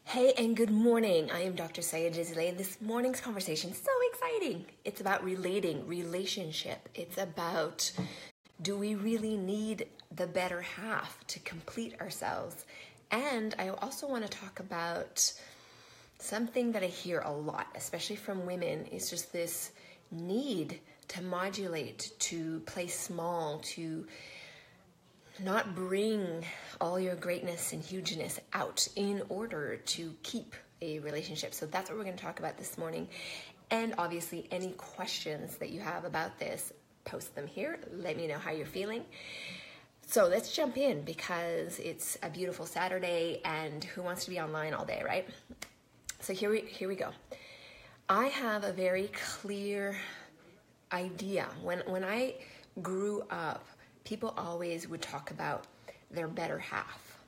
Hey and good morning. I am Dr. Saida Desilets. This morning's conversation is so exciting. It's about relationship. It's about, do we really need the better half to complete ourselves? And I also want to talk about something that I hear a lot, especially from women, is just this need to modulate, to play small, to not bring all your greatness and hugeness out in order to keep a relationship. So that's what we're going to talk about this morning. And obviously, any questions that you have about this, post them here. Let me know how you're feeling. So let's jump in because it's a beautiful Saturday and who wants to be online all day, right? So here we go. I have a very clear idea. When I grew up, people always would talk about their better half.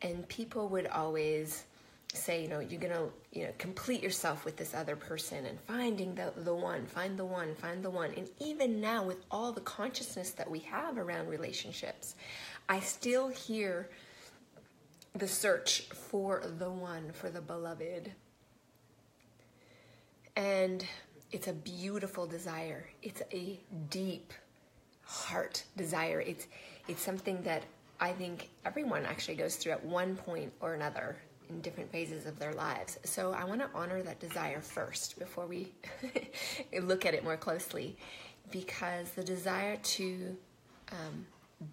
And people would always say, you're gonna, complete yourself with this other person and finding the one, find the one. And even now with all the consciousness that we have around relationships, I still hear the search for the one, for the beloved. And it's a beautiful desire. It's a deep heart desire. It's something that I think everyone actually goes through at one point or another in different phases of their lives. So I want to honor that desire first before we look at it more closely, because the desire to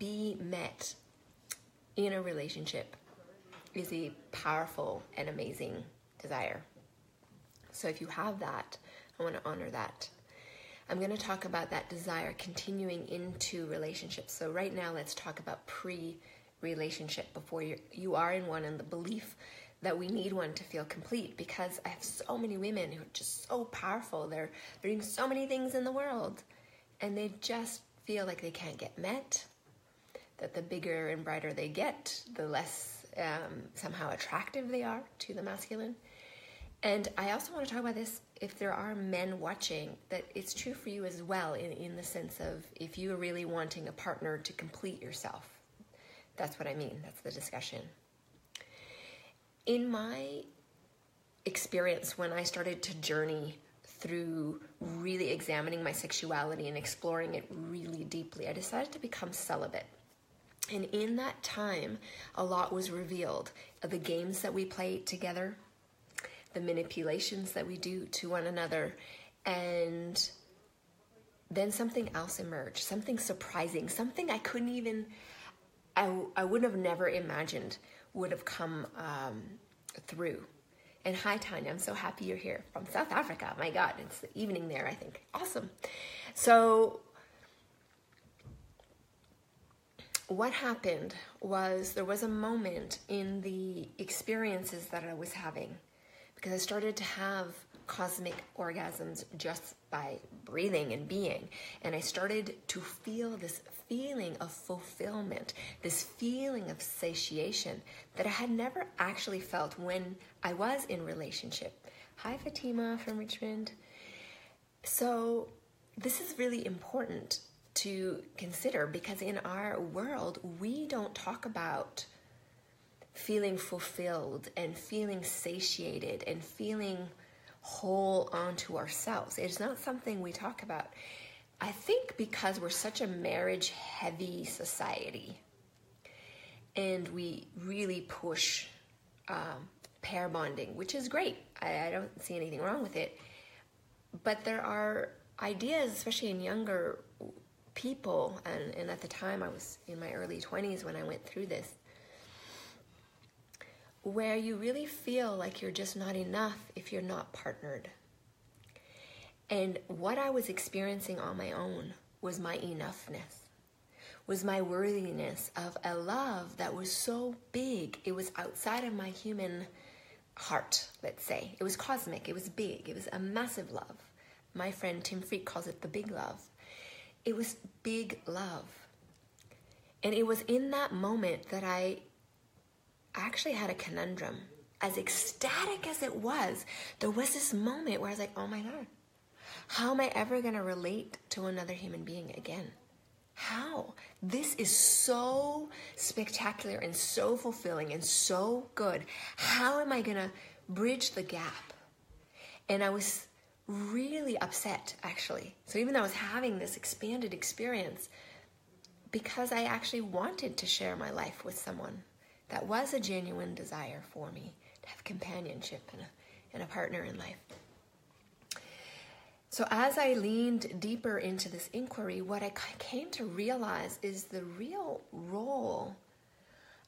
be met in a relationship is a powerful and amazing desire. So if you have that, I want to honor that. I'm going to talk about that desire continuing into relationships. So right now, let's talk about pre-relationship, before you are in one, and the belief that we need one to feel complete. Because I have so many women who are just so powerful. They're doing so many things in the world, and they just feel like they can't get met, that the bigger and brighter they get, the less somehow attractive they are to the masculine. And I also want to talk about this, if there are men watching, that it's true for you as well, in the sense of if you are really wanting a partner to complete yourself. That's what I mean. That's the discussion. In my experience, when I started to journey through really examining my sexuality and exploring it really deeply, I decided to become celibate. And in that time, a lot was revealed of the games that we play together, the manipulations that we do to one another, and then something else emerged, something surprising, something I couldn't even, I would have never imagined would have come through. And hi, Tanya, I'm so happy you're here from South Africa. My God, it's the evening there, I think. Awesome. So what happened was there was a moment in the experiences that I was having, because I started to have cosmic orgasms just by breathing and being. And I started to feel this feeling of fulfillment, this feeling of satiation that I had never actually felt when I was in relationship. Hi, Fatima from Richmond. So this is really important to consider, because in our world, we don't talk about feeling fulfilled and feeling satiated and feeling whole onto ourselves. It's not something we talk about. I think because we're such a marriage-heavy society, and we really push pair bonding, which is great. I don't see anything wrong with it. But there are ideas, especially in younger people, and at the time I was in my early 20s when I went through this, where you really feel like you're just not enough if you're not partnered. And what I was experiencing on my own was my enoughness, was my worthiness of a love that was so big. It was outside of my human heart, let's say. It was cosmic, it was big, it was a massive love. My friend Tim Freak calls it the big love. It was big love. And it was in that moment that I actually had a conundrum. As ecstatic as it was, there was this moment where I was like, oh my God, how am I ever going to relate to another human being again? How? This is so spectacular and so fulfilling and so good. How am I going to bridge the gap? And I was really upset, actually. So even though I was having this expanded experience, because I actually wanted to share my life with someone, that was a genuine desire for me, to have companionship and a partner in life. So as I leaned deeper into this inquiry, what I came to realize is the real role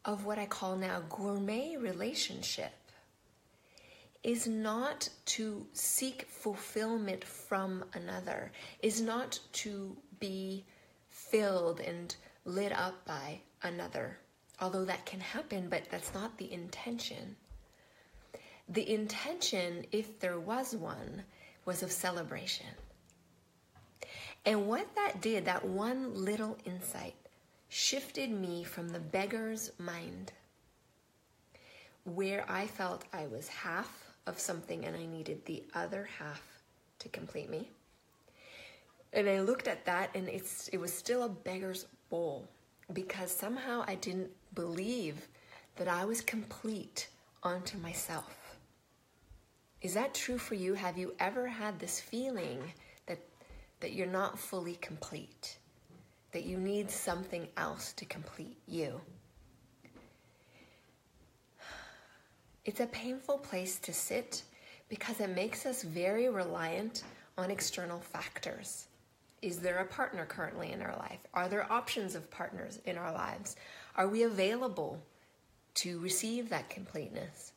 of what I call now gourmet relationship is not to seek fulfillment from another, is not to be filled and lit up by another, although that can happen, but that's not the intention. The intention, if there was one, was of celebration. And what that did, that one little insight, shifted me from the beggar's mind, where I felt I was half of something and I needed the other half to complete me. And I looked at that and it was still a beggar's bowl, because somehow I didn't believe that I was complete unto myself. Is that true for you? Have you ever had this feeling that you're not fully complete, that you need something else to complete you? It's a painful place to sit because it makes us very reliant on external factors. Is there a partner currently in our life? Are there options of partners in our lives? Are we available to receive that completeness?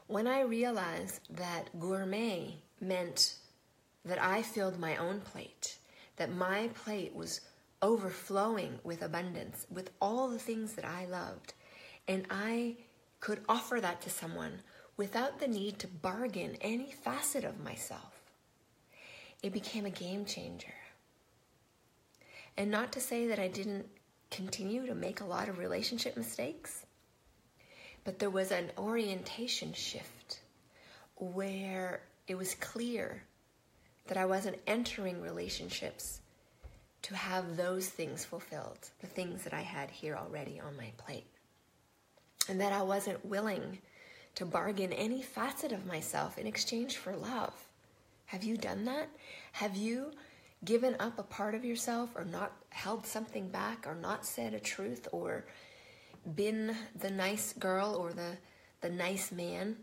When I realized that gourmet meant that I filled my own plate, that my plate was overflowing with abundance, with all the things that I loved, and I could offer that to someone without the need to bargain any facet of myself, it became a game changer. And not to say that I didn't continue to make a lot of relationship mistakes, but there was an orientation shift where it was clear that I wasn't entering relationships to have those things fulfilled, the things that I had here already on my plate. And that I wasn't willing to bargain any facet of myself in exchange for love. Have you done that? Have you given up a part of yourself, or not held something back, or not said a truth, or been the nice girl or the nice man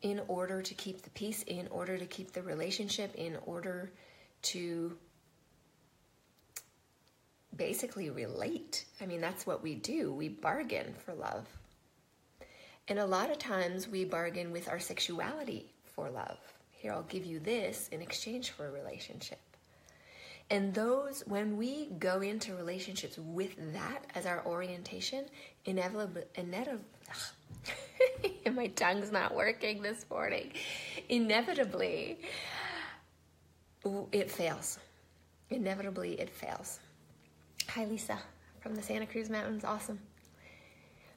in order to keep the peace, in order to keep the relationship, in order to basically relate? I mean, that's what we do. We bargain for love. And a lot of times we bargain with our sexuality for love. Here, I'll give you this in exchange for a relationship. And when we go into relationships with that as our orientation, inevitably, my tongue's not working this morning, inevitably, it fails. Inevitably, it fails. Hi, Lisa, from the Santa Cruz Mountains. Awesome.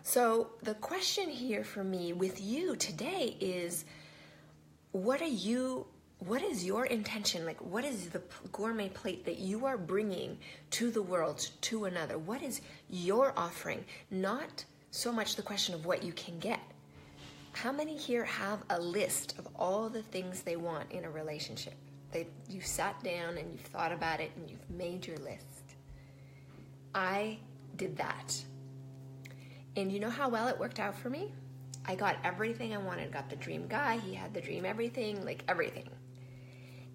So the question here for me with you today is, what is your intention? Like, what is the gourmet plate that you are bringing to the world, to another? What is your offering? Not so much the question of what you can get. How many here have a list of all the things they want in a relationship? You've sat down and you've thought about it and you've made your list. I did that. And you know how well it worked out for me? I got everything I wanted. Got the dream guy. He had the dream everything, like everything.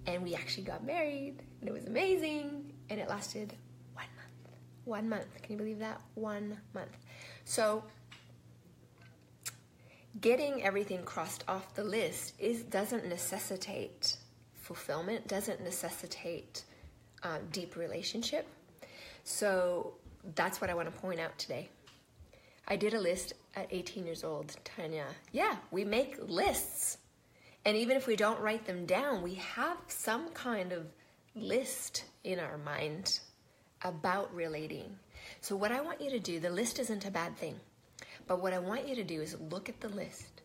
And we actually got married, and it was amazing, and it lasted 1 month. 1 month. Can you believe that? 1 month. So getting everything crossed off the list doesn't necessitate fulfillment, doesn't necessitate deep relationship. So that's what I want to point out today. I did a list at 18 years old, Tanya. Yeah, we make lists. And even if we don't write them down, we have some kind of list in our mind about relating. So what I want you to do, the list isn't a bad thing, but what I want you to do is look at the list,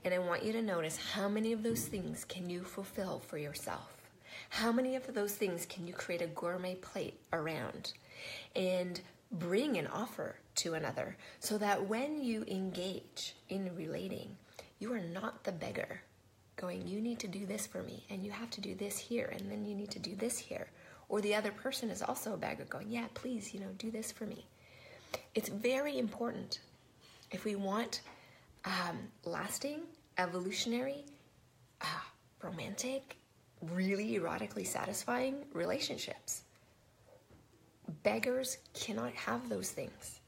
and I want you to notice how many of those things can you fulfill for yourself? How many of those things can you create a gourmet plate around and bring an offer to another so that when you engage in relating, you are not the beggar going, you need to do this for me and you have to do this here and then you need to do this here. Or the other person is also a beggar going, yeah, please, do this for me. It's very important if we want lasting, evolutionary, romantic, really erotically satisfying relationships. Beggars cannot have those things.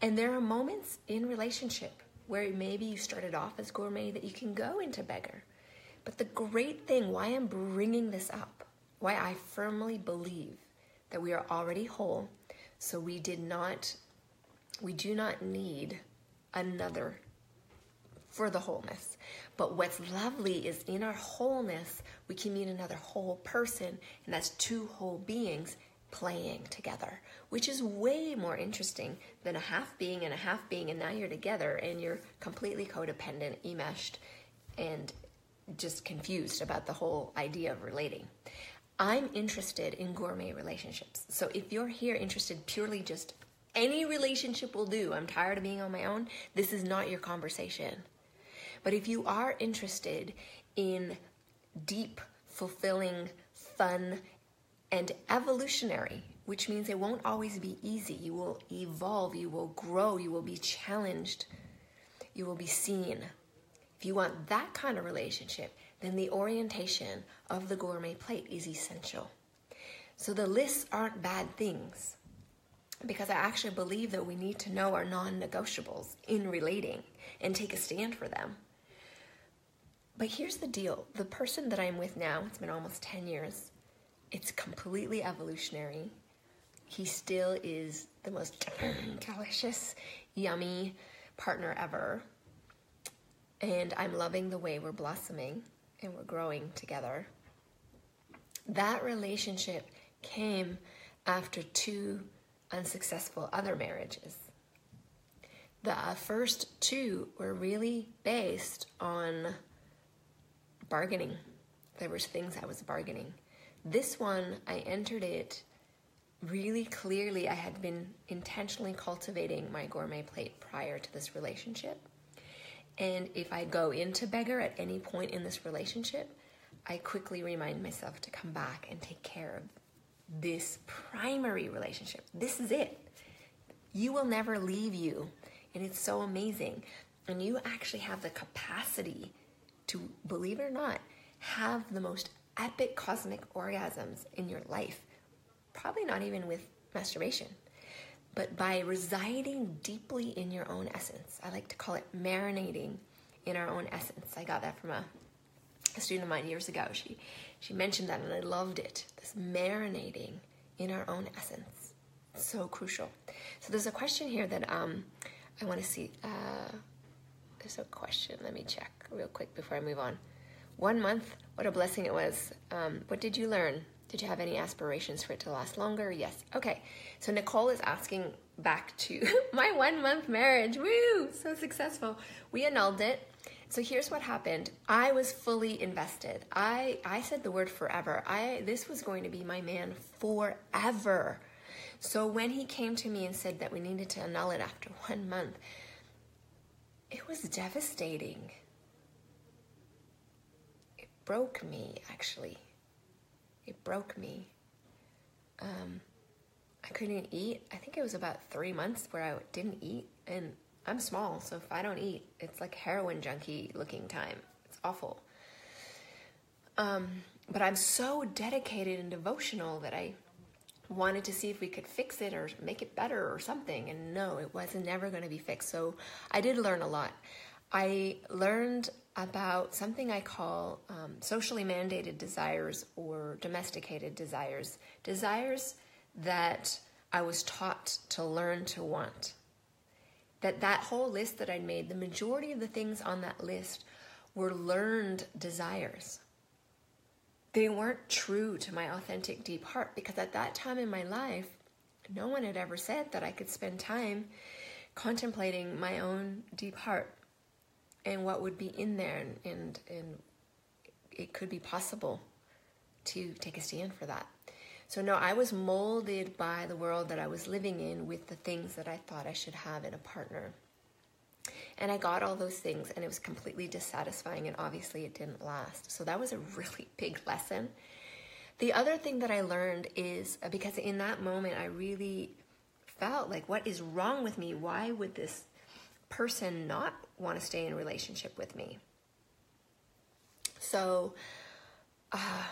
And there are moments in relationship where maybe you started off as gourmet that you can go into beggar. But the great thing, why I'm bringing this up, why I firmly believe that we are already whole, so we do not need another for the wholeness. But what's lovely is in our wholeness, we can meet another whole person, and that's two whole beings playing together, which is way more interesting than a half being and a half being, and now you're together and you're completely codependent, enmeshed, and just confused about the whole idea of relating. I'm interested in gourmet relationships. So if you're here interested purely just any relationship will do, I'm tired of being on my own, this is not your conversation. But if you are interested in deep, fulfilling, fun, and evolutionary, which means it won't always be easy. You will evolve, you will grow, you will be challenged, you will be seen. If you want that kind of relationship, then the orientation of the gourmet plate is essential. So the lists aren't bad things, because I actually believe that we need to know our non-negotiables in relating and take a stand for them. But here's the deal. The person that I'm with now, it's been almost 10 years, it's completely evolutionary. He still is the most delicious, yummy partner ever. And I'm loving the way we're blossoming and we're growing together. That relationship came after 2 unsuccessful other marriages. The first 2 were really based on bargaining. There was things I was bargaining. This one, I entered it really clearly. I had been intentionally cultivating my gourmet plate prior to this relationship. And if I go into beggar at any point in this relationship, I quickly remind myself to come back and take care of this primary relationship. This is it. You will never leave you. And it's so amazing. And you actually have the capacity to, believe it or not, have the most epic cosmic orgasms in your life. Probably not even with masturbation, but by residing deeply in your own essence. I like to call it marinating in our own essence. I got that from a student of mine years ago. She mentioned that and I loved it. This marinating in our own essence. So crucial. So there's a question here that I want to see. There's a question. Let me check real quick before I move on. 1 month, what a blessing it was. What did you learn? Did you have any aspirations for it to last longer? Yes. Okay. So Nicole is asking back to my 1 month marriage. Woo! So successful. We annulled it. So here's what happened. I was fully invested. I said the word forever. This was going to be my man forever. So when he came to me and said that we needed to annul it after 1 month, it was devastating. It broke me, actually. It broke me. I couldn't eat. I think it was about 3 months where I didn't eat. And I'm small, so if I don't eat, it's like heroin junkie looking time. It's awful. But I'm so dedicated and devotional that I wanted to see if we could fix it or make it better or something. And no, it wasn't never going to be fixed. So I did learn a lot. I learned about something I call socially mandated desires or domesticated desires. Desires that I was taught to learn to want. That whole list that I'd made, the majority of the things on that list were learned desires. They weren't true to my authentic deep heart, because at that time in my life, no one had ever said that I could spend time contemplating my own deep heart and what would be in there, and it could be possible to take a stand for that. So no, I was molded by the world that I was living in with the things that I thought I should have in a partner. And I got all those things, and it was completely dissatisfying, and obviously it didn't last. So that was a really big lesson. The other thing that I learned is, because in that moment I really felt like, what is wrong with me? Why would this person not want to stay in a relationship with me? So I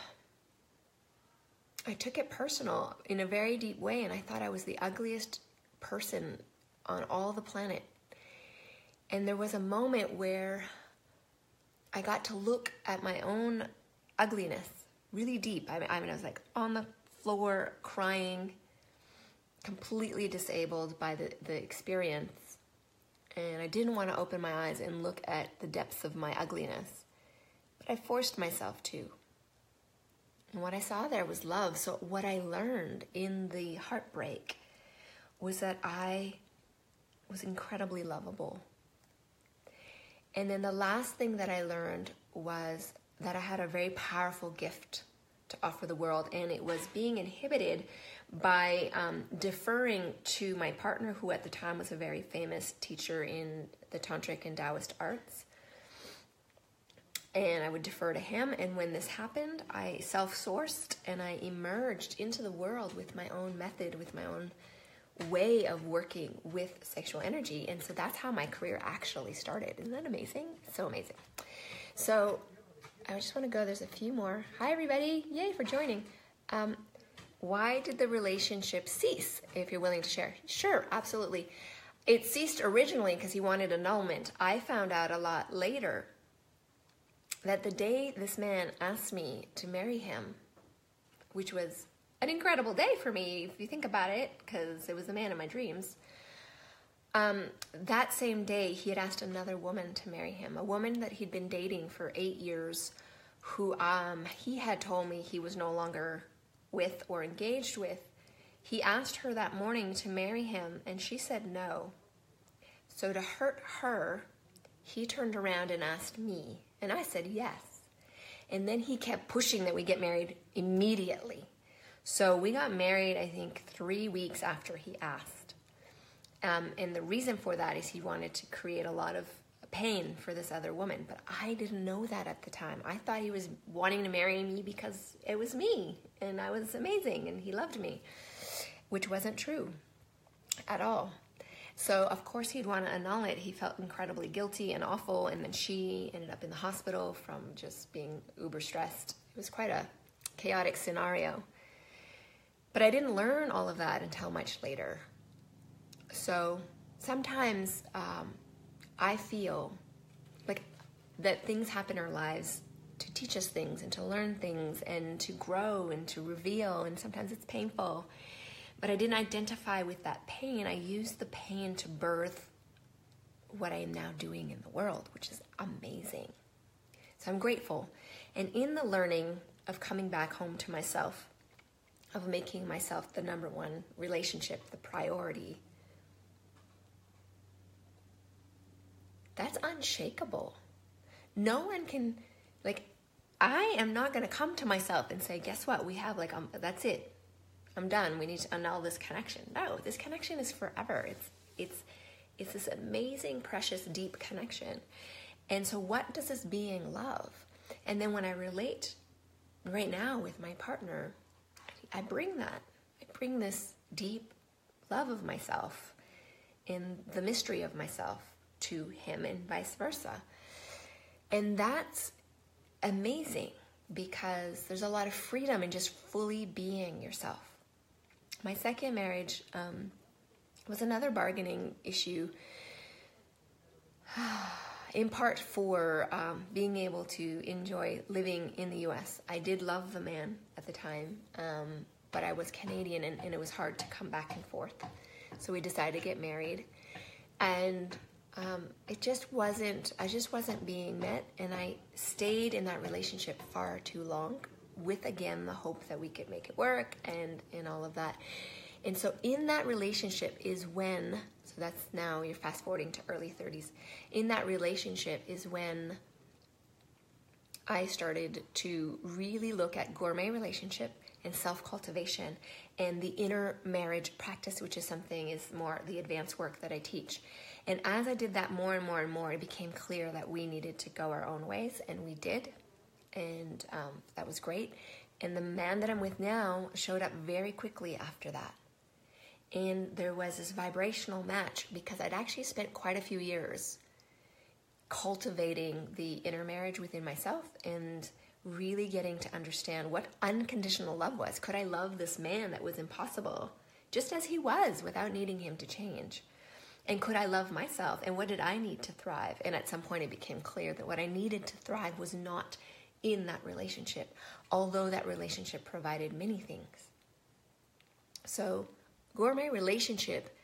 took it personal in a very deep way, and I thought I was the ugliest person on all the planet. And there was a moment where I got to look at my own ugliness really deep. I mean, I was like on the floor crying, completely disabled by the experience. And I didn't want to open my eyes and look at the depths of my ugliness. But I forced myself to. And what I saw there was love. So what I learned in the heartbreak was that I was incredibly lovable. And then the last thing that I learned was that I had a very powerful gift to offer the world, and it was being inhibited by deferring to my partner, who at the time was a very famous teacher in the Tantric and Taoist arts. And I would defer to him, and when this happened, I self-sourced and I emerged into the world with my own method, with my own way of working with sexual energy. And so that's how my career actually started. Isn't that amazing? So amazing. So I just want to go, there's a few more. Hi everybody, yay for joining. Why did the relationship cease, if you're willing to share? Sure, absolutely. It ceased originally because he wanted annulment. I found out a lot later that the day this man asked me to marry him, which was an incredible day for me, if you think about it, because it was the man of my dreams. That same day, he had asked another woman to marry him, a woman that he'd been dating for 8 years, who he had told me he was no longer with or engaged with. He asked her that morning to marry him, and she said no. So to hurt her, he turned around and asked me, and I said yes. And then he kept pushing that we get married immediately. So we got married, I think, 3 weeks after he asked. And the reason for that is he wanted to create a lot of pain for this other woman. But I didn't know that at the time. I thought he was wanting to marry me because it was me and I was amazing and he loved me, which wasn't true at all. So, of course, he'd want to annul it. He felt incredibly guilty and awful. And then she ended up in the hospital from just being uber stressed. It was quite a chaotic scenario. But I didn't learn all of that until much later. So sometimes I feel like that things happen in our lives to teach us things and to learn things and to grow and to reveal. And sometimes it's painful. But I didn't identify with that pain. I used the pain to birth what I am now doing in the world, which is amazing. So I'm grateful. And in the learning of coming back home to myself, of making myself the number one relationship, the priority, that's unshakable. No one can, I am not going to come to myself and say, guess what, we have, that's it. I'm done. We need to annul this connection. No, this connection is forever. It's this amazing, precious, deep connection. And so what does this being love? And then when I relate right now with my partner, I bring that. I bring this deep love of myself and the mystery of myself to him and vice versa. And that's amazing because there's a lot of freedom in just fully being yourself. My second marriage was another bargaining issue, in part for being able to enjoy living in the U.S. I did love the man at the time, but I was Canadian and it was hard to come back and forth. So we decided to get married, and I just wasn't being met, and I stayed in that relationship far too long with, again, the hope that we could make it work and all of that. And so in that relationship is when, so that's now you're fast forwarding to early 30s, in that relationship is when I started to really look at gourmet relationship and self-cultivation and the inner marriage practice, which is something is more the advanced work that I teach. And as I did that more and more and more, it became clear that we needed to go our own ways, and we did. And that was great. And the man that I'm with now showed up very quickly after that. And there was this vibrational match because I'd actually spent quite a few years cultivating the inner marriage within myself and really getting to understand what unconditional love was. Could I love this man that was impossible just as he was without needing him to change? And could I love myself? And what did I need to thrive? And at some point it became clear that what I needed to thrive was not in that relationship, although that relationship provided many things. So gourmet relationship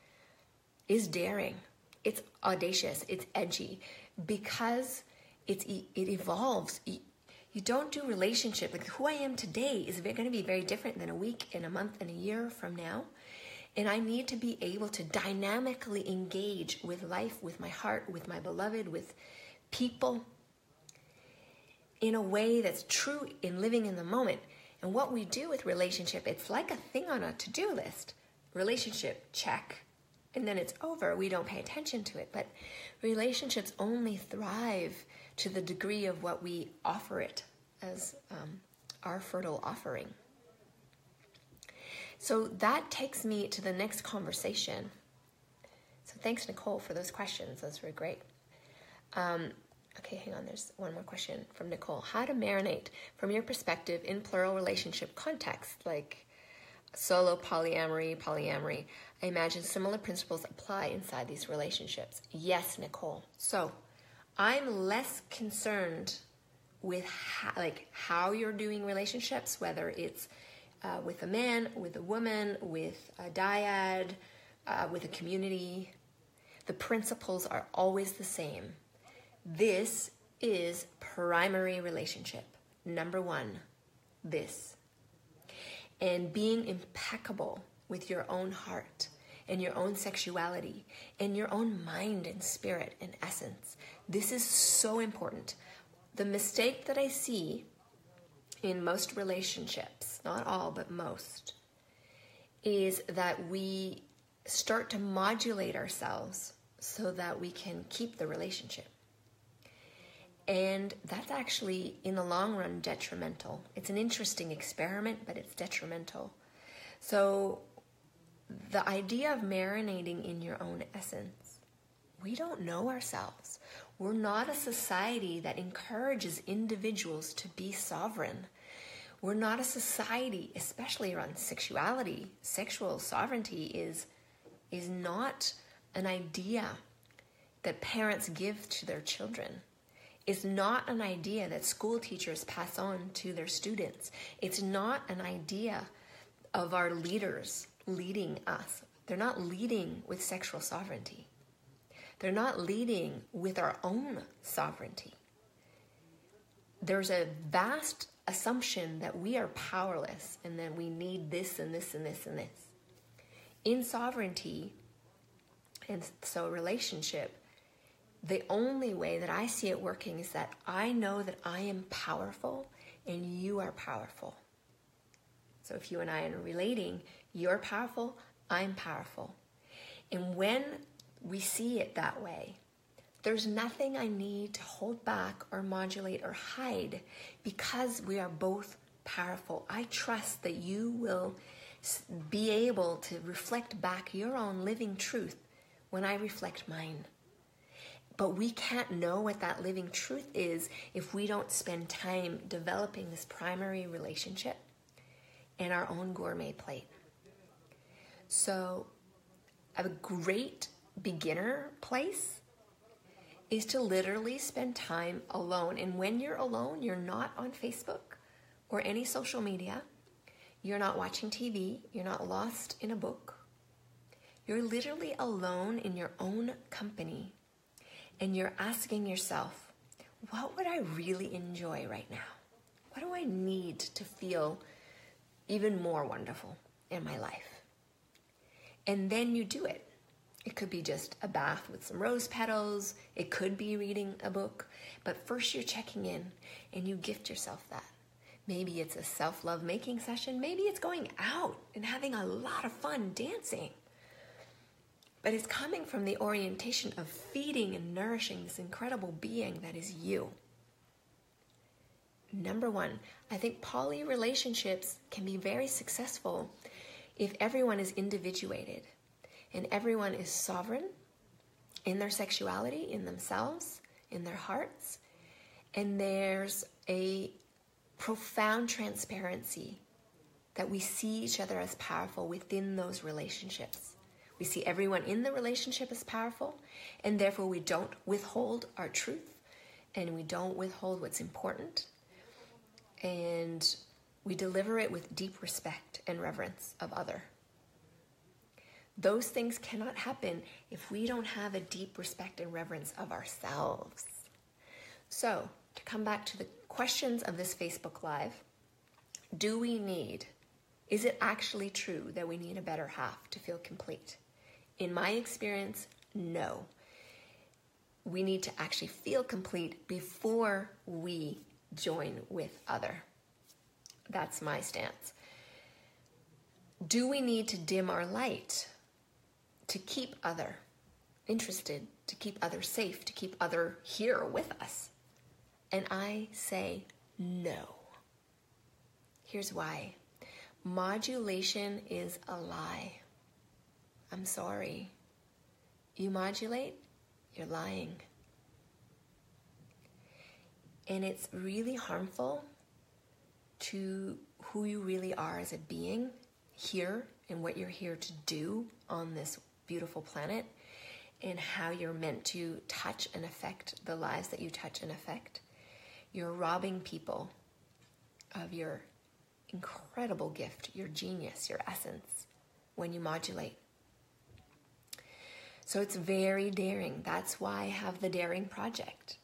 is daring. It's audacious. It's edgy because it evolves. You don't do relationship. Like who I am today is going to be very different than a week and a month and a year from now. And I need to be able to dynamically engage with life, with my heart, with my beloved, with people in a way that's true in living in the moment. And what we do with relationship, it's like a thing on a to-do list. Relationship, check. And then it's over. We don't pay attention to it. But relationships only thrive to the degree of what we offer it as our fertile offering. So that takes me to the next conversation. So thanks, Nicole, for those questions. Those were great. Okay, hang on. There's one more question from Nicole. How to marinate from your perspective in plural relationship context, like solo polyamory. I imagine similar principles apply inside these relationships. Yes, Nicole. So I'm less concerned with how you're doing relationships, whether it's with a man, with a woman, with a dyad, with a community. The principles are always the same. This is primary relationship. Number one, this. And being impeccable with your own heart and your own sexuality and your own mind and spirit and essence. This is so important. The mistake that I see in most relationships, not all, but most, is that we start to modulate ourselves so that we can keep the relationship. And that's actually, in the long run, detrimental. It's an interesting experiment, but it's detrimental. So the idea of marinating in your own essence, we don't know ourselves. We're not a society that encourages individuals to be sovereign. We're not a society, especially around sexuality. Sexual sovereignty is not an idea that parents give to their children. It's not an idea that school teachers pass on to their students. It's not an idea of our leaders leading us. They're not leading with sexual sovereignty. They're not leading with our own sovereignty. There's a vast assumption that we are powerless and that we need this and this and this and this. In sovereignty, and so relationship, the only way that I see it working is that I know that I am powerful and you are powerful. So if you and I are relating, you're powerful, I'm powerful. And when we see it that way, there's nothing I need to hold back or modulate or hide because we are both powerful. I trust that you will be able to reflect back your own living truth when I reflect mine. But we can't know what that living truth is if we don't spend time developing this primary relationship in our own gourmet plate. So a great beginner place is to literally spend time alone. And when you're alone, you're not on Facebook or any social media. You're not watching TV. You're not lost in a book. You're literally alone in your own company. And you're asking yourself, what would I really enjoy right now? What do I need to feel even more wonderful in my life? And then you do it. It could be just a bath with some rose petals. It could be reading a book. But first you're checking in and you gift yourself that. Maybe it's a self-love making session. Maybe it's going out and having a lot of fun dancing. But it's coming from the orientation of feeding and nourishing this incredible being that is you. Number one, I think poly relationships can be very successful if everyone is individuated and everyone is sovereign in their sexuality, in themselves, in their hearts, and there's a profound transparency that we see each other as powerful within those relationships. We see everyone in the relationship as powerful, and therefore we don't withhold our truth, and we don't withhold what's important, and we deliver it with deep respect and reverence of other. Those things cannot happen if we don't have a deep respect and reverence of ourselves. So, to come back to the questions of this Facebook Live, is it actually true that we need a better half to feel complete? In my experience, no. We need to actually feel complete before we join with other. That's my stance. Do we need to dim our light to keep other interested, to keep other safe, to keep other here with us? And I say no. Here's why. Modulation is a lie. I'm sorry. You modulate, you're lying. And it's really harmful to who you really are as a being here and what you're here to do on this beautiful planet and how you're meant to touch and affect the lives that you touch and affect. You're robbing people of your incredible gift, your genius, your essence when you modulate. So it's very daring. That's why I have the Daring Project.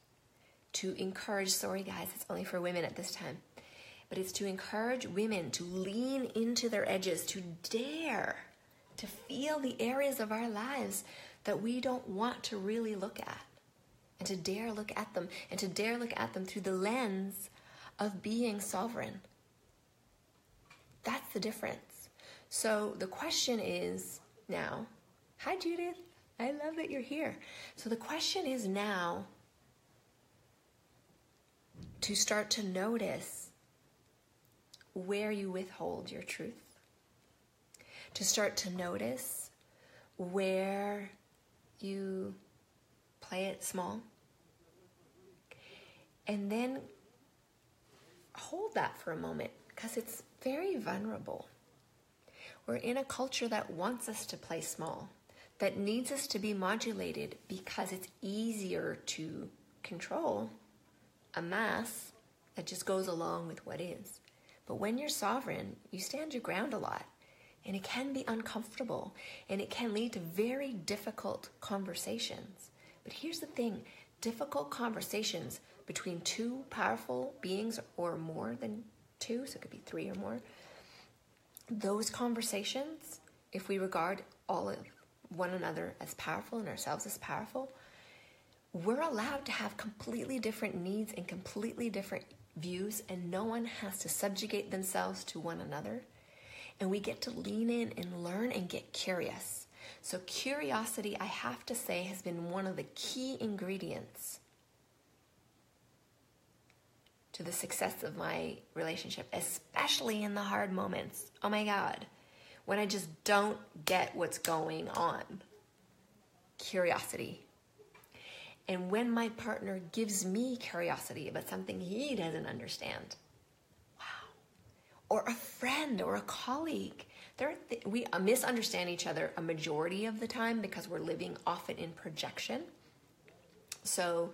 To encourage, sorry guys, it's only for women at this time, but it's to encourage women to lean into their edges, to dare to feel the areas of our lives that we don't want to really look at, and to dare look at them, and to dare look at them through the lens of being sovereign. That's the difference. So the question is now, hi Judith, I love that you're here. So the question is now to start to notice where you withhold your truth. To start to notice where you play it small. And then hold that for a moment, because it's very vulnerable. We're in a culture that wants us to play small, that needs us to be modulated because it's easier to control a mass that just goes along with what is. But when you're sovereign, you stand your ground a lot, and it can be uncomfortable, and it can lead to very difficult conversations. But here's the thing, difficult conversations between two powerful beings or more than two, so it could be three or more, those conversations, if we regard all of one another as powerful and ourselves as powerful, we're allowed to have completely different needs and completely different views, and no one has to subjugate themselves to one another. And we get to lean in and learn and get curious. So curiosity, I have to say, has been one of the key ingredients to the success of my relationship, especially in the hard moments. Oh my God, when I just don't get what's going on. Curiosity. And when my partner gives me curiosity about something he doesn't understand, wow. Or a friend or a colleague, we misunderstand each other a majority of the time because we're living often in projection. So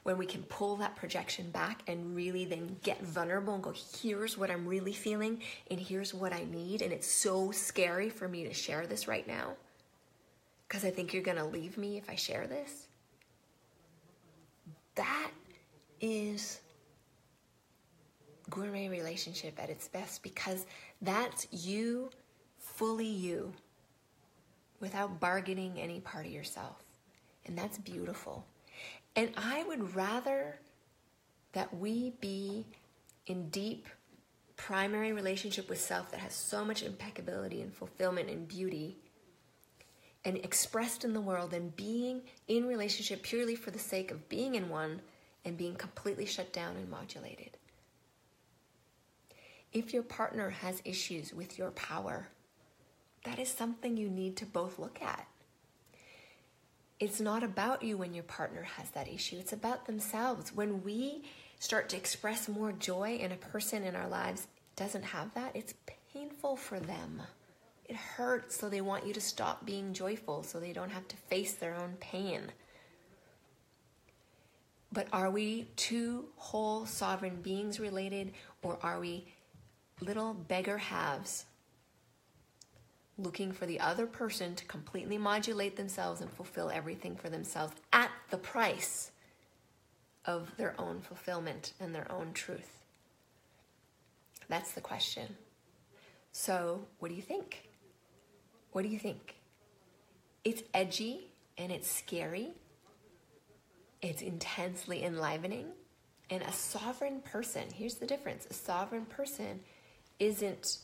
when we can pull that projection back and really then get vulnerable and go, here's what I'm really feeling and here's what I need, and it's so scary for me to share this right now because I think you're going to leave me if I share this. That is gourmet relationship at its best, because that's you, fully you, without bargaining any part of yourself. And that's beautiful. And I would rather that we be in deep primary relationship with self that has so much impeccability and fulfillment and beauty and expressed in the world than being in relationship purely for the sake of being in one and being completely shut down and modulated. If your partner has issues with your power, that is something you need to both look at. It's not about you when your partner has that issue. It's about themselves. When we start to express more joy in a person in our lives doesn't have that, it's painful for them. It hurts, so they want you to stop being joyful so they don't have to face their own pain. But are we two whole sovereign beings related, or are we little beggar halves looking for the other person to completely modulate themselves and fulfill everything for themselves at the price of their own fulfillment and their own truth? That's the question. So, what do you think? What do you think? It's edgy and it's scary. It's intensely enlivening. And a sovereign person, here's the difference. A sovereign person isn't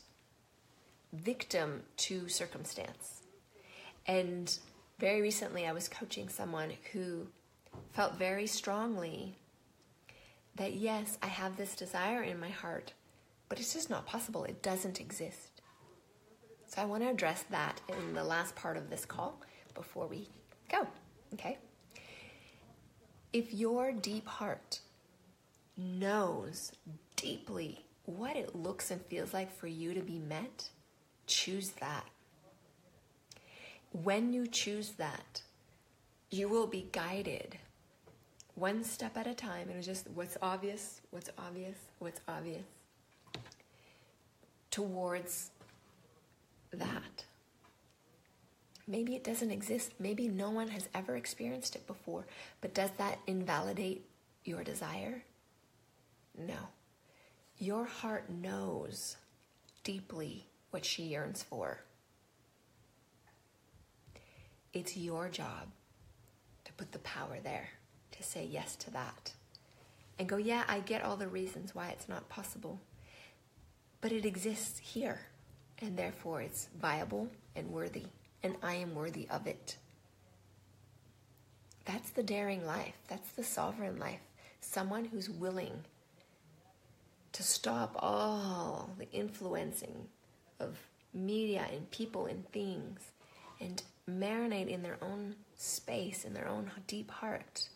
victim to circumstance. And very recently I was coaching someone who felt very strongly that yes, I have this desire in my heart, but it's just not possible. It doesn't exist. So I want to address that in the last part of this call before we go, okay? If your deep heart knows deeply what it looks and feels like for you to be met, choose that. When you choose that, you will be guided one step at a time. It was just what's obvious, towards that. Maybe it doesn't exist. Maybe no one has ever experienced it before. But does that invalidate your desire? No. Your heart knows deeply what she yearns for. It's your job to put the power there, to say yes to that. And go, yeah, I get all the reasons why it's not possible. But it exists here. And therefore it's viable and worthy. And I am worthy of it. That's the daring life. That's the sovereign life. Someone who's willing to stop all the influencing of media and people and things and marinate in their own space, in their own deep heart.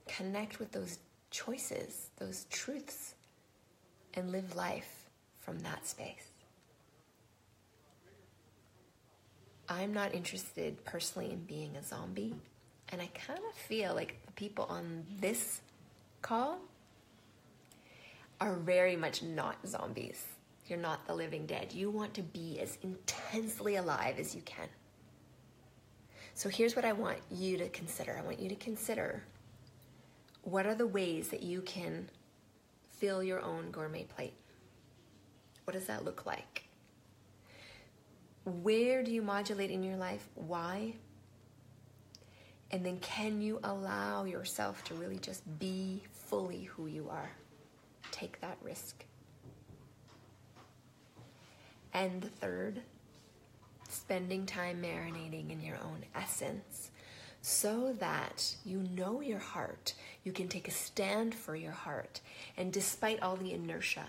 Connect with those choices, those truths, and live life from that space. I'm not interested personally in being a zombie, and I kind of feel like the people on this call are very much not zombies. You're not the living dead. You want to be as intensely alive as you can. So here's what I want you to consider. I want you to consider, what are the ways that you can fill your own gourmet plate? What does that look like? Where do you modulate in your life? Why? And then can you allow yourself to really just be fully who you are? Take that risk. And the third, spending time marinating in your own essence so that you know your heart. You can take a stand for your heart. And despite all the inertia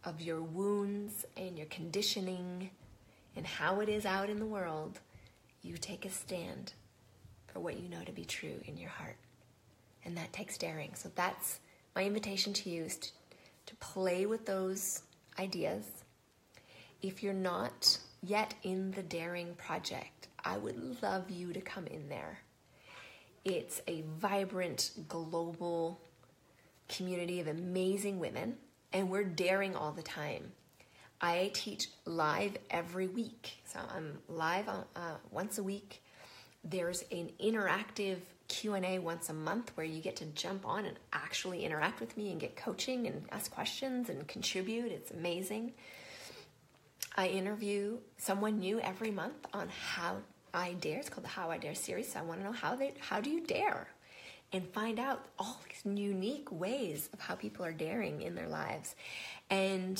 of your wounds and your conditioning and how it is out in the world, you take a stand for what you know to be true in your heart. And that takes daring. So that's my invitation to you, is to play with those ideas. If you're not yet in the daring project, I would love you to come in there. It's a vibrant, global community of amazing women, and we're daring all the time. I teach live every week. So I'm live once a week. There's an interactive Q&A once a month where you get to jump on and actually interact with me and get coaching and ask questions and contribute. It's amazing. I interview someone new every month on how I dare. It's called the How I Dare series. So I want to know how do you dare? And find out all these unique ways of how people are daring in their lives. And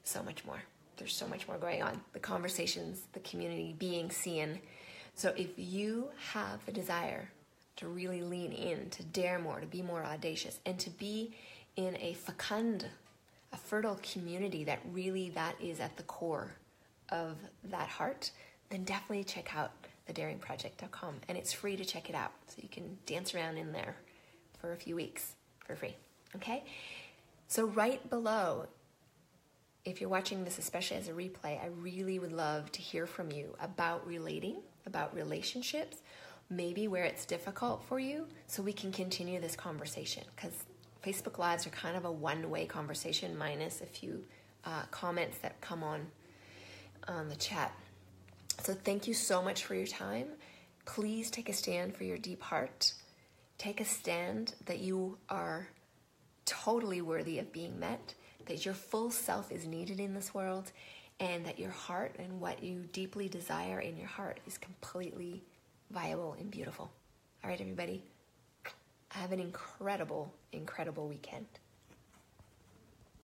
so much more. There's so much more going on. The conversations, the community, being seen. So if you have the desire to really lean in, to dare more, to be more audacious, and to be in a fecund, a fertile community that is at the core of that heart, then definitely check out thedaringproject.com. And it's free to check it out. So you can dance around in there for a few weeks for free. Okay? So right below, if you're watching this, especially as a replay, I really would love to hear from you about relating, about relationships, maybe where it's difficult for you, so we can continue this conversation. Because Facebook Lives are kind of a one-way conversation, minus a few comments that come on the chat. So thank you so much for your time. Please take a stand for your deep heart. Take a stand that you are totally worthy of being met, that your full self is needed in this world, and that your heart and what you deeply desire in your heart is completely viable and beautiful. All right, everybody, have an incredible, incredible weekend.